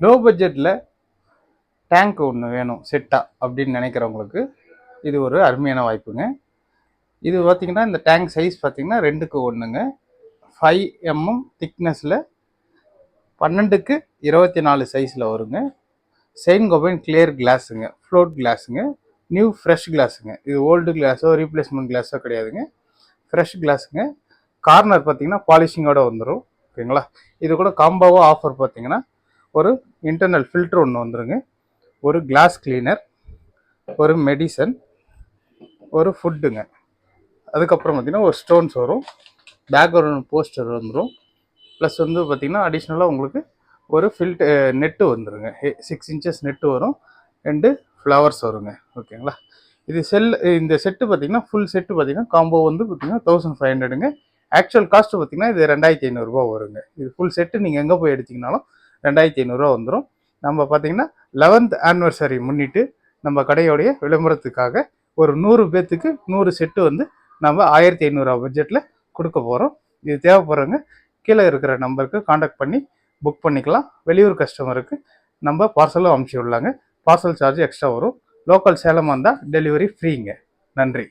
Low பட்ஜெட்டில் tank ஒன்று வேணும் செட்டாக அப்படின்னு நினைக்கிறவங்களுக்கு இது ஒரு அருமையான வாய்ப்புங்க. இது பார்த்திங்கன்னா இந்த டேங்க் சைஸ் பார்த்திங்கன்னா 2க்கு 1ங்க. 5 mm திக்னஸில் 12x24 சைஸில் வருங்க. செயின் கோபைன் கிளியர் கிளாஸுங்க, ஃப்ளோட் கிளாஸுங்க, நியூ ஃப்ரெஷ் கிளாஸுங்க. இது ஓல்டு கிளாஸோ ரீப்ளேஸ்மெண்ட் கிளாஸோ கிடையாதுங்க, ஃப்ரெஷ் கிளாஸுங்க. கார்னர் பார்த்தீங்கன்னா பாலிஷிங்கோட வந்துடும். ஓகேங்களா? இது கூட காம்போவோ ஆஃபர் பார்த்தீங்கன்னா ஒரு இன்டர்னல் ஃபில்டர் ஒன்று வந்துருங்க, ஒரு கிளாஸ் கிளீனர், ஒரு மெடிசன், ஒரு ஃபுட்டுங்க. அதுக்கப்புறம் பார்த்தீங்கன்னா ஒரு ஸ்டோன்ஸ் வரும், பேக்ரவுண்ட் போஸ்டர் வந்துடும். ப்ளஸ் வந்து பார்த்தீங்கன்னா அடிஷ்னலாக உங்களுக்கு ஒரு நெட்டு வந்துருங்க, 6 inches நெட்டு வரும், 2 ஃப்ளவர்ஸ் வருங்க. ஓகேங்களா? இது இந்த செட்டு பார்த்தீங்கன்னா ஃபுல் செட்டு பார்த்தீங்கன்னா காம்போ வந்து பார்த்தீங்கன்னா 1500ங்க. ஆக்சுவல் காஸ்ட் பார்த்தீங்கன்னா இது 2500 வருங்க. இது ஃபுல் செட்டு நீங்கள் எங்கே போய் எடுத்தீங்கனாலும் 2500 வந்துடும். நம்ம பார்த்தீங்கன்னா 11th ஆனிவர்சரி முன்னிட்டு நம்ம கடையோடைய விளம்பரத்துக்காக ஒரு 100 பேர்த்துக்கு 100 செட்டு வந்து நம்ம 1500 பட்ஜெட்டில் கொடுக்க போகிறோம். இது தேவைப்படுறவங்க கீழே இருக்கிற நம்பருக்கு காண்டாக்ட் பண்ணி புக் பண்ணிக்கலாம். வெளியூர் கஸ்டமருக்கு நம்ம பார்சலும் அனுப்பிச்சி விடலாங்க. பார்சல் சார்ஜ் எக்ஸ்ட்ரா வரும். லோக்கல் சேலமாக இருந்தால் டெலிவரி ஃப்ரீங்க. நன்றி.